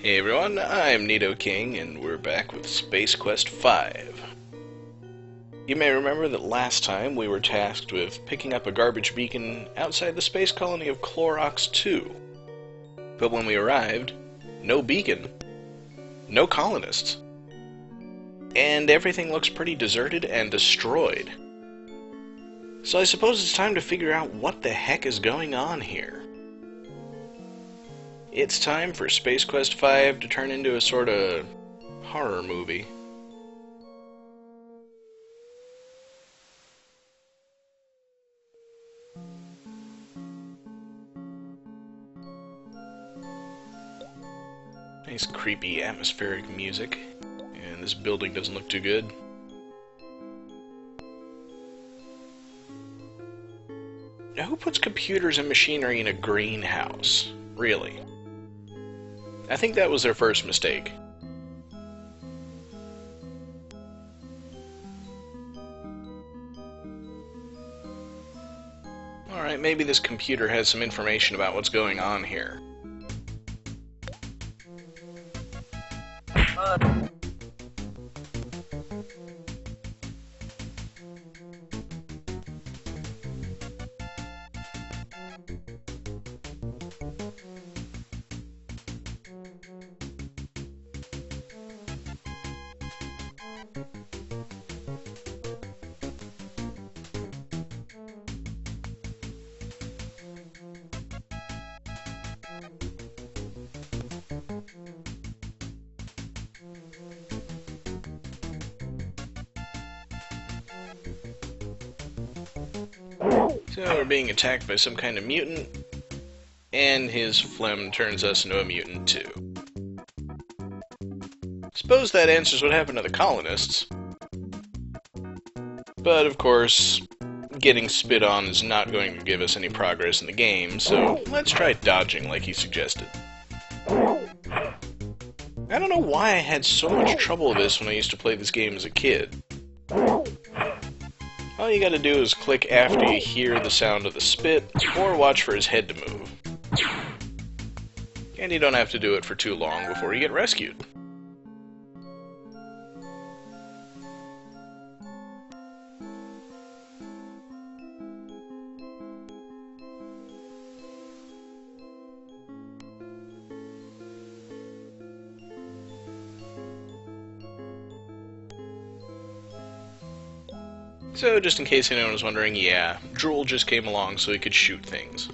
Hey everyone, I'm Nito King, and we're back with Space Quest V. You may remember that last time we were tasked with picking up a garbage beacon outside the space colony of Klorox II. But when we arrived, no beacon, no colonists, and everything looks pretty deserted and destroyed. So I suppose it's time to figure out what the heck is going on here. It's time for Space Quest V to turn into a sort of horror movie. Nice creepy atmospheric music, and this building doesn't look too good. Now, who puts computers and machinery in a greenhouse? Really? I think that was their first mistake. Alright, maybe this computer has some information about what's going on here. So we're being attacked by some kind of mutant, and his phlegm turns us into a mutant too. Suppose that answers what happened to the colonists. But of course, getting spit on is not going to give us any progress in the game, so let's try dodging like he suggested. I don't know why I had so much trouble with this when I used to play this game as a kid. All you gotta do is click after you hear the sound of the spit, or watch for his head to move. And you don't have to do it for too long before you get rescued. So, just in case anyone was wondering, yeah, Drool just came along so he could shoot things.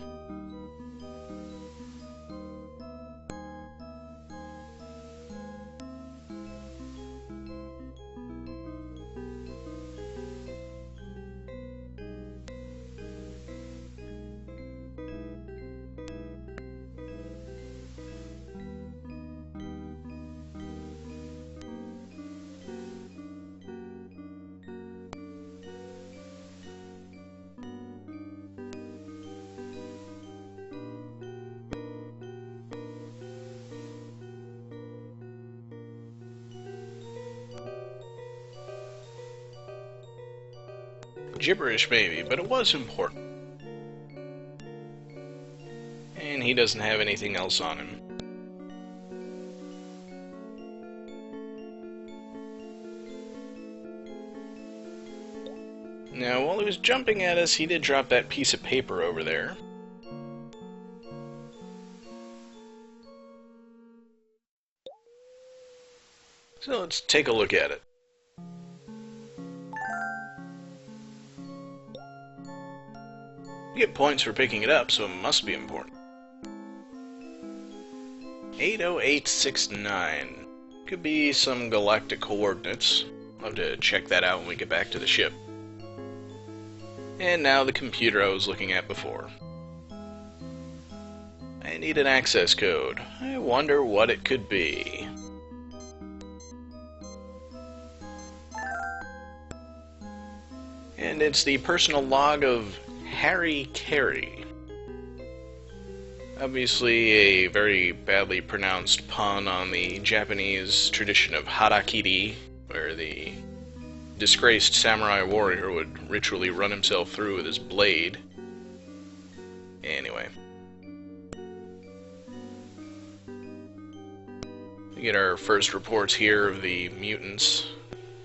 Gibberish maybe, but it was important. And he doesn't have anything else on him. Now, while he was jumping at us, he did drop that piece of paper over there. So let's take a look at it. You get points for picking it up, so it must be important. 80869. Could be some galactic coordinates. I'll have to check that out when we get back to the ship. And now the computer I was looking at before. I need an access code. I wonder what it could be. And it's the personal log of Harry Carey. Obviously a very badly pronounced pun on the Japanese tradition of harakiri, where the disgraced samurai warrior would ritually run himself through with his blade. Anyway. We get our first reports here of the mutants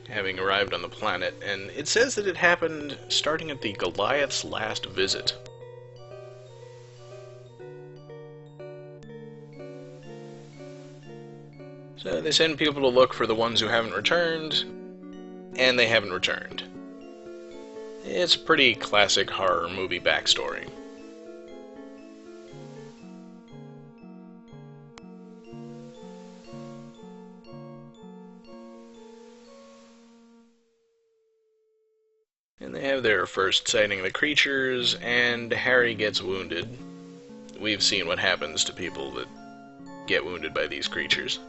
having arrived on the planet, and it says that it happened starting at the Goliath's last visit. So they send people to look for the ones who haven't returned, and they haven't returned. It's a pretty classic horror movie backstory. And they have their first sighting of the creatures, and Harry gets wounded. We've seen what happens to people that get wounded by these creatures.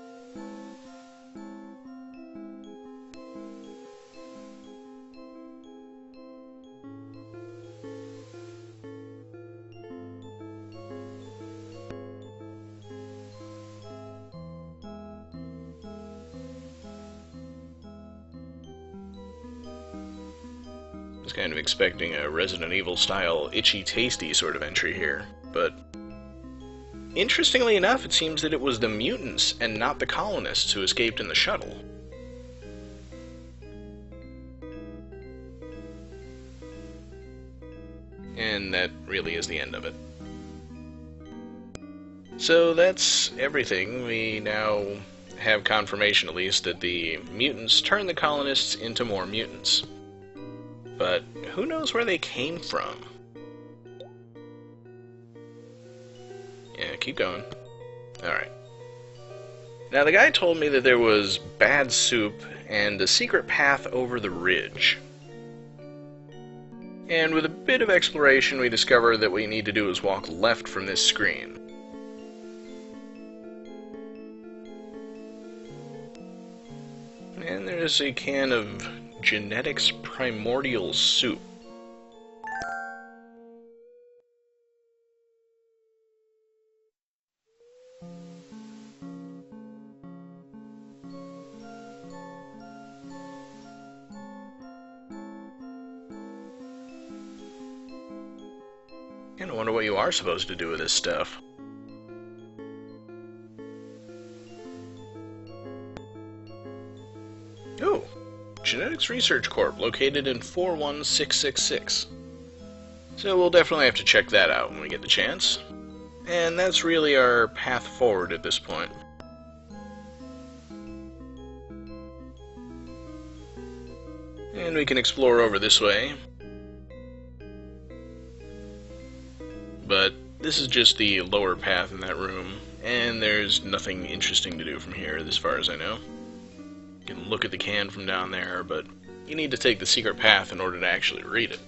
I was kind of expecting a Resident Evil style itchy tasty sort of entry here, but interestingly enough, it seems that it was the mutants and not the colonists who escaped in the shuttle. And that really is the end of it. So that's everything. We now have confirmation, at least, that the mutants turned the colonists into more mutants. But who knows where they came from? Yeah, keep going. Alright. Now, the guy told me that there was bad soup and a secret path over the ridge. And with a bit of exploration, we discover that what we need to do is walk left from this screen. And there's a can of genetics primordial soup. And I wonder what you are supposed to do with this stuff. Oh! Genetics Research Corp, located in 41666. So we'll definitely have to check that out when we get the chance. And that's really our path forward at this point. And we can explore over this way. But this is just the lower path in that room, and there's nothing interesting to do from here, as far as I know. You can look at the can from down there, but you need to take the secret path in order to actually read it.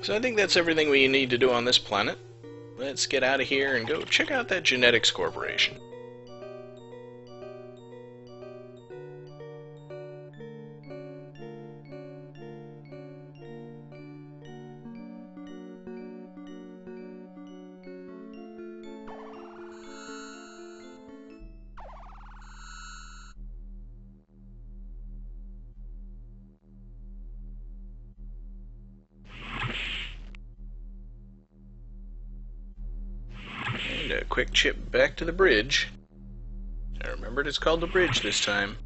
So I think that's everything we need to do on this planet. Let's get out of here and go check out that Genetics Corporation. And a quick chip back to the bridge. I remembered it's called the bridge this time.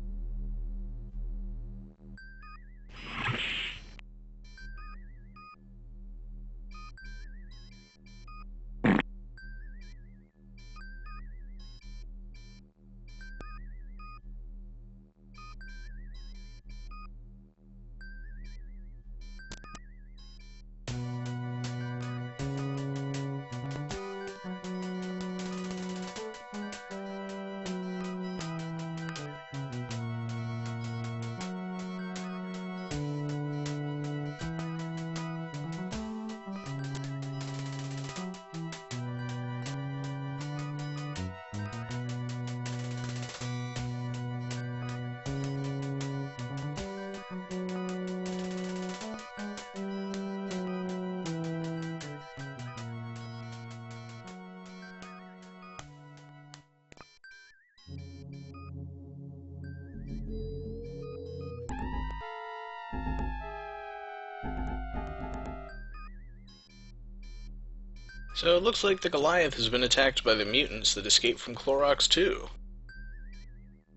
So it looks like the Goliath has been attacked by the mutants that escaped from Klorox II.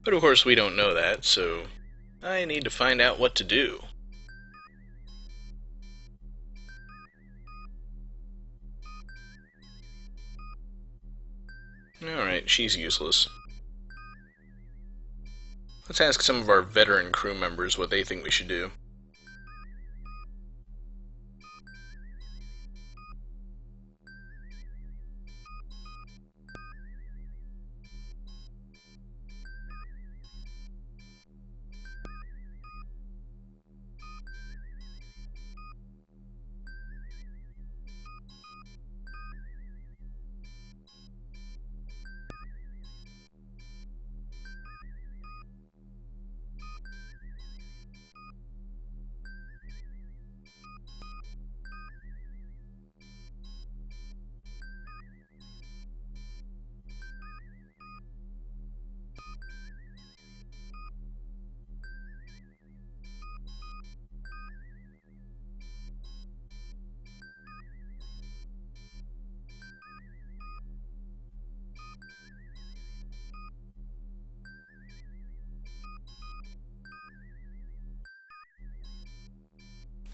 But of course we don't know that, so I need to find out what to do. Alright, she's useless. Let's ask some of our veteran crew members what they think we should do.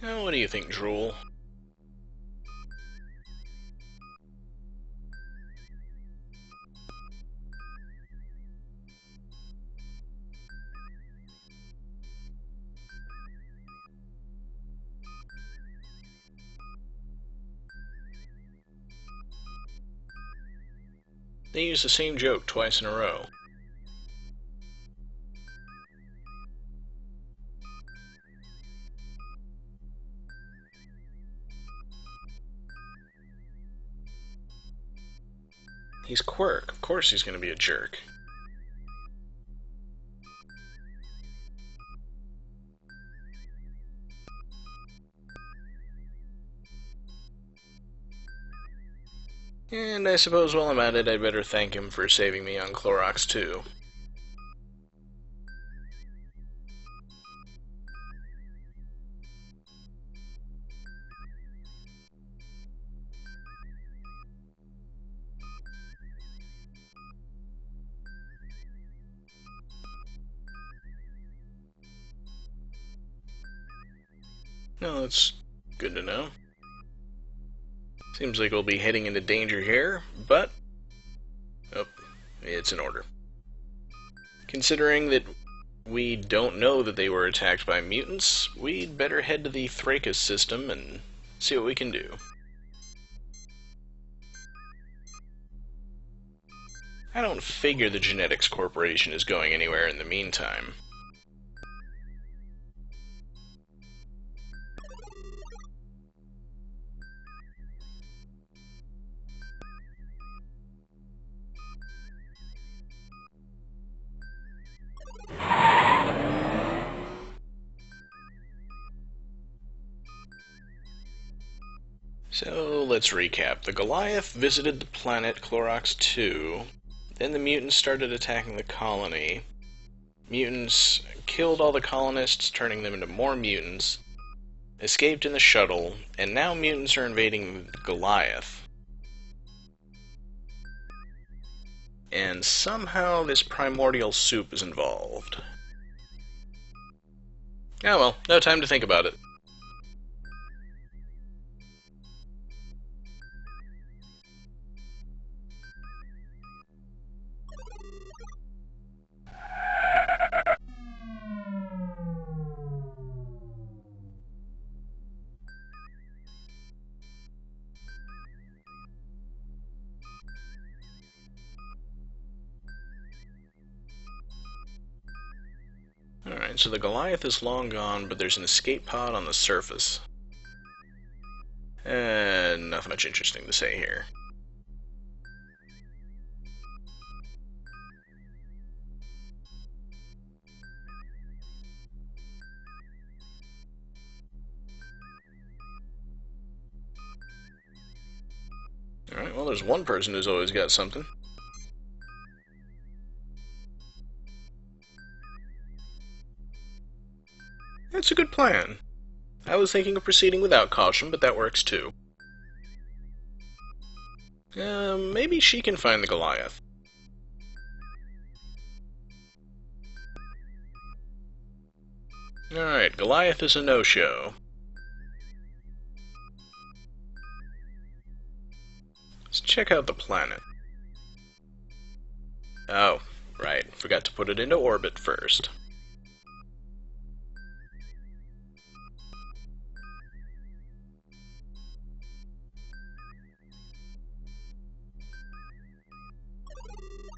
Oh, what do you think, Drool? They use the same joke twice in a row. He's Quirk. Of course he's going to be a jerk. And I suppose while I'm at it, I'd better thank him for saving me on Klorox II. No, that's good to know. Seems like we'll be heading into danger here, but... oh, it's in order. Considering that we don't know that they were attacked by mutants, we'd better head to the Thrakus system and see what we can do. I don't figure the Genetics Corporation is going anywhere in the meantime. So, let's recap. The Goliath visited the planet Klorox II, then the mutants started attacking the colony. Mutants killed all the colonists, turning them into more mutants, escaped in the shuttle, and now mutants are invading the Goliath. And somehow this primordial soup is involved. Oh well, no time to think about it. Alright, so the Goliath is long gone, but there's an escape pod on the surface. Nothing much interesting to say here. Alright, well there's one person who's always got something. That's a good plan. I was thinking of proceeding without caution, but that works too. Maybe she can find the Goliath. Alright, Goliath is a no-show. Let's check out the planet. Oh, right. Forgot to put it into orbit first.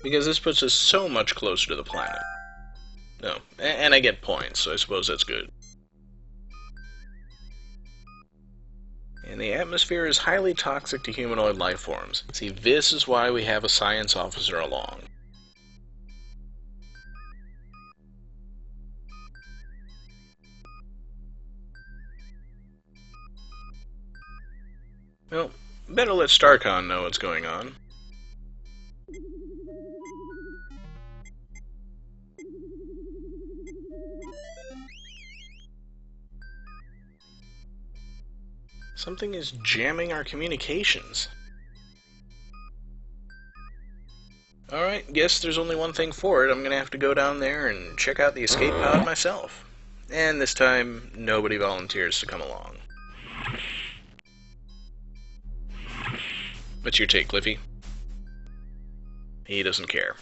Because this puts us so much closer to the planet. No, and I get points, so I suppose that's good. And the atmosphere is highly toxic to humanoid life forms. See, this is why we have a science officer along. Well, better let Starcon know what's going on. Something is jamming our communications. Alright, guess there's only one thing for it. I'm gonna have to go down there and check out the escape pod myself. And this time, nobody volunteers to come along. What's your take, Cliffy? He doesn't care.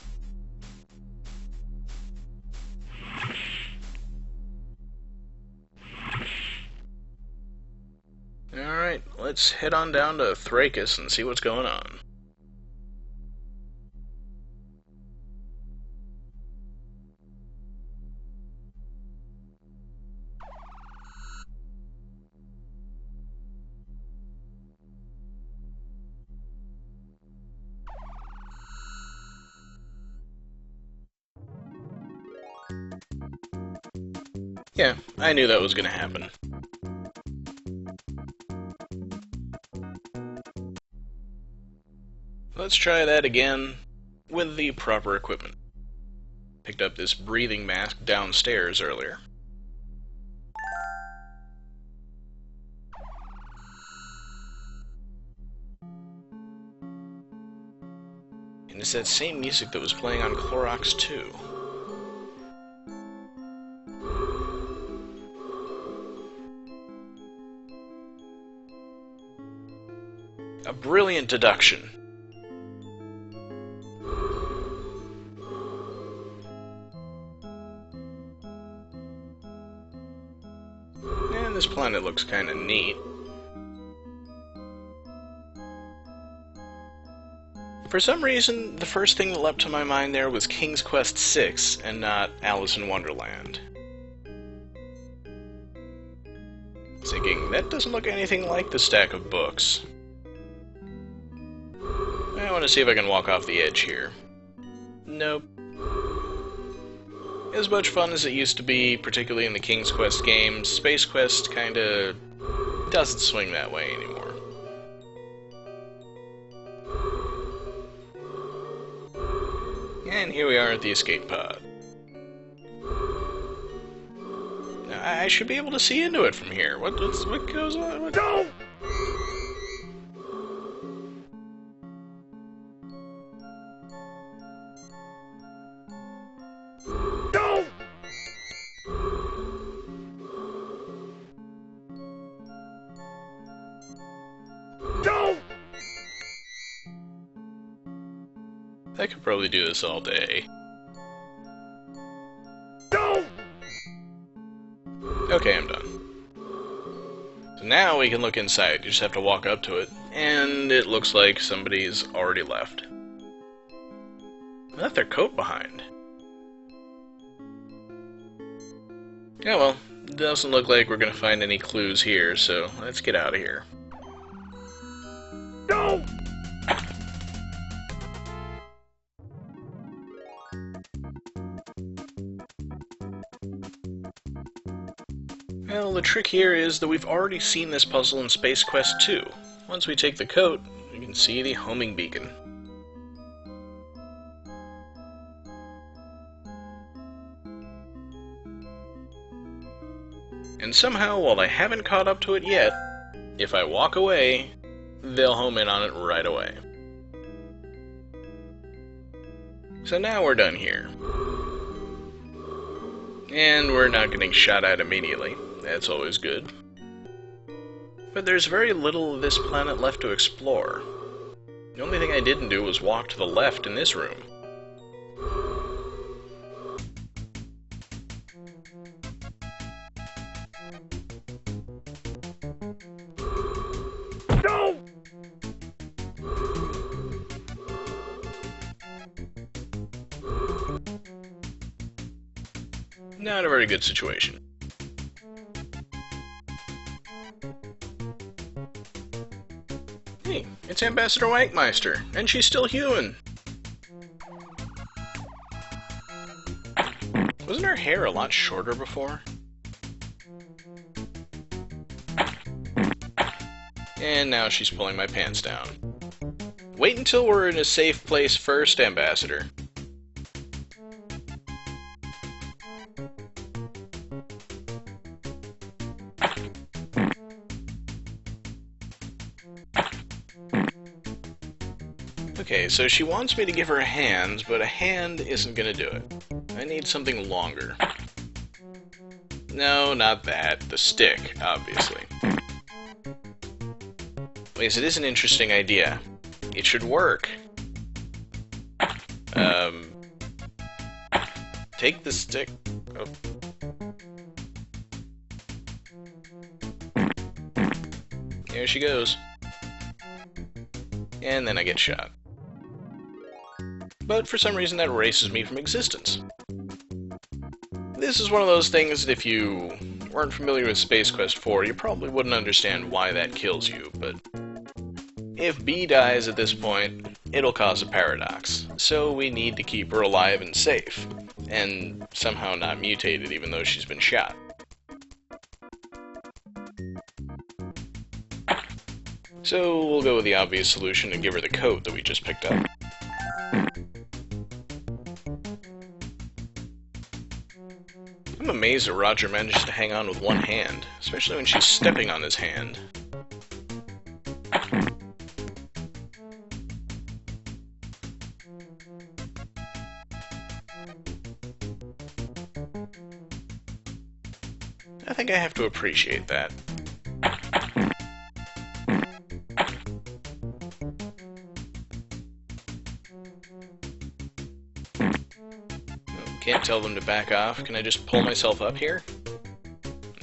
Alright, let's head on down to Thrakis and see what's going on. Yeah, I knew that was gonna happen. Let's try that again with the proper equipment. Picked up this breathing mask downstairs earlier. And it's that same music that was playing on Klorox II. A brilliant deduction. And this planet looks kinda neat. For some reason, the first thing that leapt to my mind there was King's Quest VI, and not Alice in Wonderland. Thinking, that doesn't look anything like the stack of books. I want to see if I can walk off the edge here. Nope. As much fun as it used to be, particularly in the King's Quest games, Space Quest kinda doesn't swing that way anymore. And here we are at the escape pod. Now, I should be able to see into it from here. What goes on? Don't! I could probably do this all day. Okay, I'm done. So now we can look inside. You just have to walk up to it, and it looks like somebody's already left. Left their coat behind. Yeah, well, doesn't look like we're gonna find any clues here, so let's get out of here. No! Well, the trick here is that we've already seen this puzzle in Space Quest II. Once we take the coat, you can see the homing beacon. And somehow, while I haven't caught up to it yet, if I walk away, they'll home in on it right away. So now we're done here. And we're not getting shot at immediately. That's always good. But there's very little of this planet left to explore. The only thing I didn't do was walk to the left in this room. No! Not a very good situation. Hey, it's Ambassador Wankmeister, and she's still human. Wasn't her hair a lot shorter before? And now she's pulling my pants down. Wait until we're in a safe place first, Ambassador. Okay, so she wants me to give her hands, but a hand isn't gonna do it. I need something longer. No, not that. The stick, obviously. Wait, it is an interesting idea. It should work. Take the stick... Oh. There she goes. And then I get shot. But for some reason that erases me from existence. This is one of those things that if you weren't familiar with Space Quest 4, you probably wouldn't understand why that kills you, but if B dies at this point, it'll cause a paradox, so we need to keep her alive and safe, and somehow not mutated even though she's been shot. So we'll go with the obvious solution and give her the coat that we just picked up. I'm amazed that Roger managed to hang on with one hand, especially when she's stepping on his hand. I think I have to appreciate that. Can't tell them to back off. Can I just pull myself up here?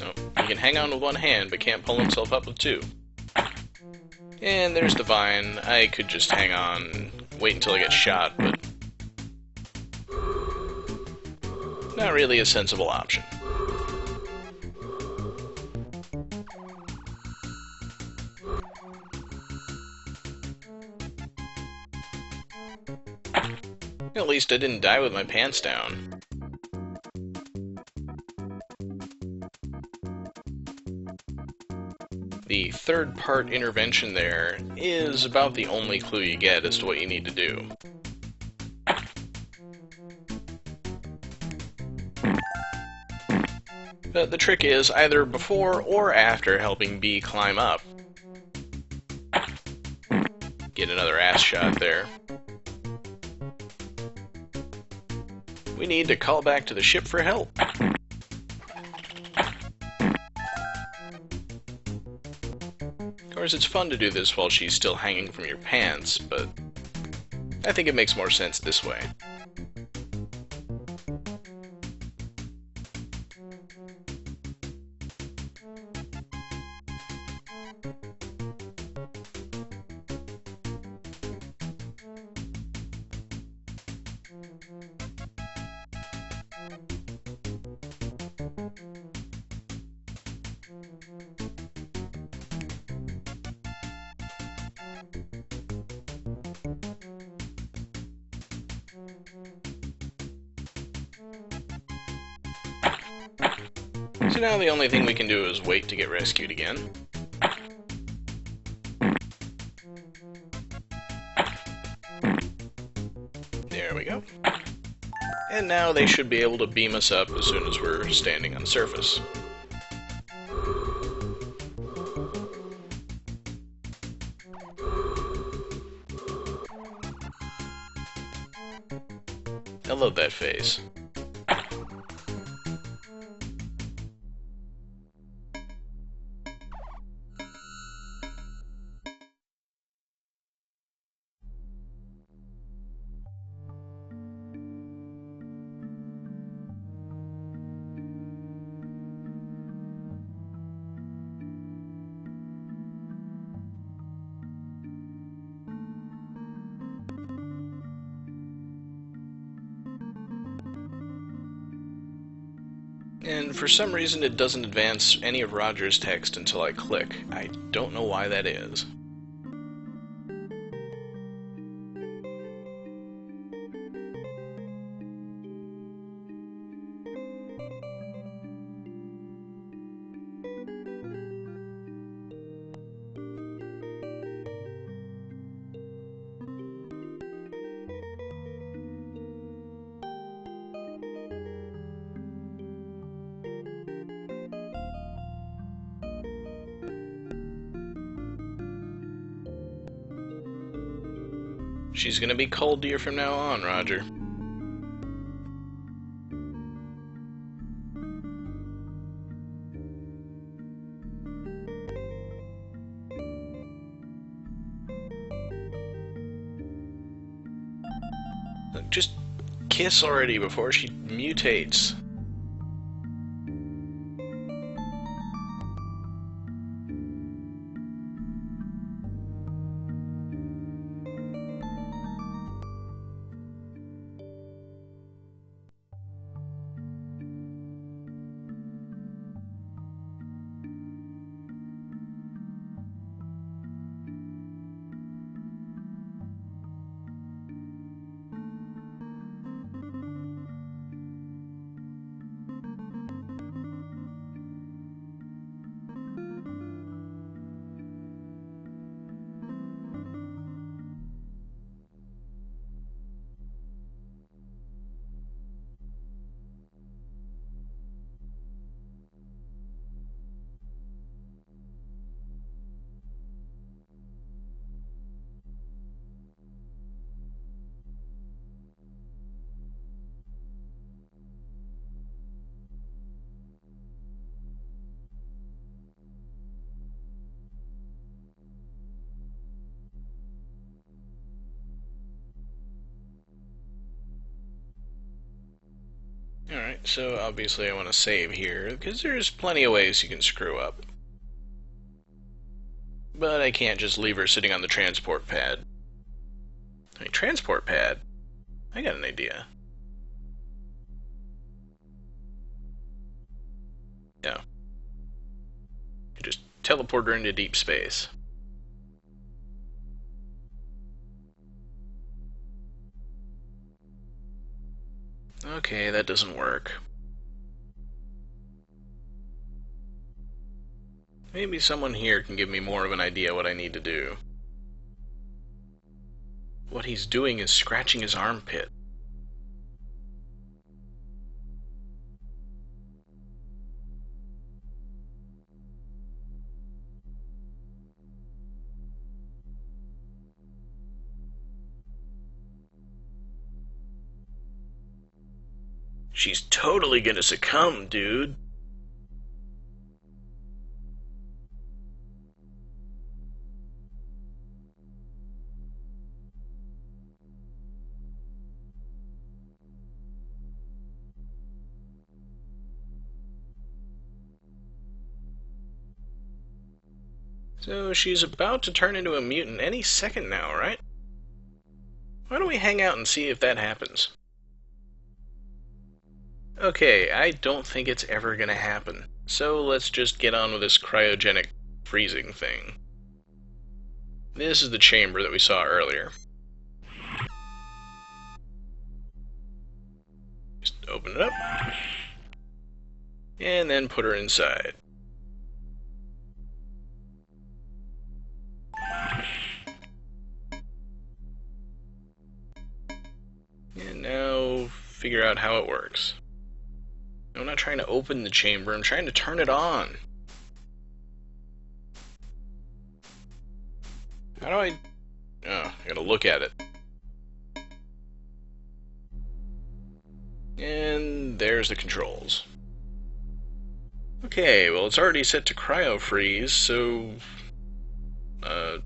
No. He can hang on with one hand, but can't pull himself up with two. And there's the vine. I could just hang on and wait until I get shot, but... not really a sensible option. At least I didn't die with my pants down. The third part intervention there is about the only clue you get as to what you need to do. But the trick is either before or after helping B climb up. Get another ass shot there. We need to call back to the ship for help. Of course, it's fun to do this while she's still hanging from your pants, but I think it makes more sense this way. So now the only thing we can do is wait to get rescued again. There we go. And now they should be able to beam us up as soon as we're standing on the surface. love that face. And for some reason it doesn't advance any of Roger's text until I click. I don't know why that is. She's gonna be cold to you from now on, Roger. Just kiss already before she mutates. Alright, so obviously I want to save here, because there's plenty of ways you can screw up. But I can't just leave her sitting on the transport pad. Hey, transport pad? I got an idea. No. You just teleport her into deep space. Okay, that doesn't work. Maybe someone here can give me more of an idea what I need to do. What he's doing is scratching his armpit. She's totally gonna succumb, dude. So she's about to turn into a mutant any second now, right? Why don't we hang out and see if that happens? Okay, I don't think it's ever gonna happen. So let's just get on with this cryogenic freezing thing. This is the chamber that we saw earlier. Just open it up. And then put her inside. And now figure out how it works. I'm not trying to open the chamber, I'm trying to turn it on. How do I... Oh, I gotta look at it. and there's the controls. Okay, well it's already set to cryo freeze, so... oh.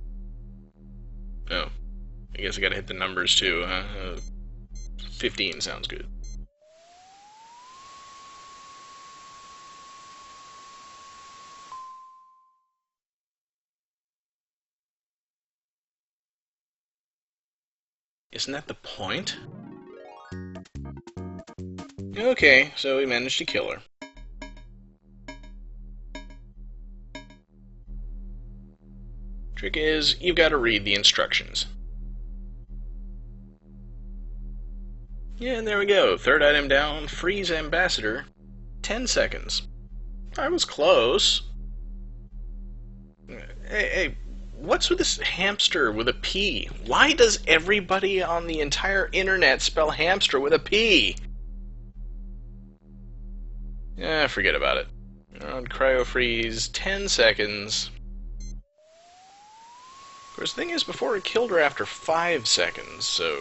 I guess I gotta hit the numbers too, huh? 15 sounds good. Isn't that the point? Okay, so we managed to kill her. Trick is, you've got to read the instructions. Yeah, and there we go. Third item down, freeze ambassador. 10 seconds. I was close. Hey, what's with this hamster with a P? Why does everybody on the entire internet spell hamster with a P? Forget about it. On cryo freeze, 10 seconds. Of course, the thing is, before it killed her after 5 seconds, so...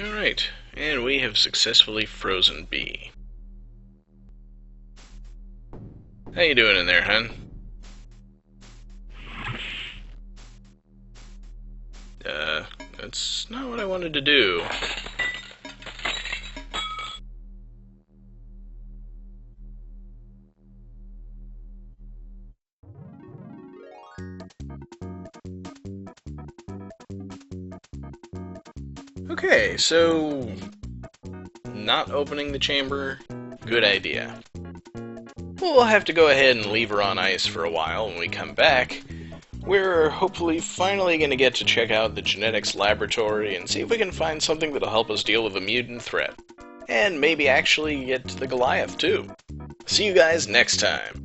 Alright, and we have successfully frozen B. How you doing in there, hun? That's not what I wanted to do. Okay, so... not opening the chamber, good idea. We'll have to go ahead and leave her on ice for a while. When we come back, we're hopefully finally going to get to check out the genetics laboratory and see if we can find something that'll help us deal with the mutant threat. And maybe actually get to the Goliath, too. See you guys next time.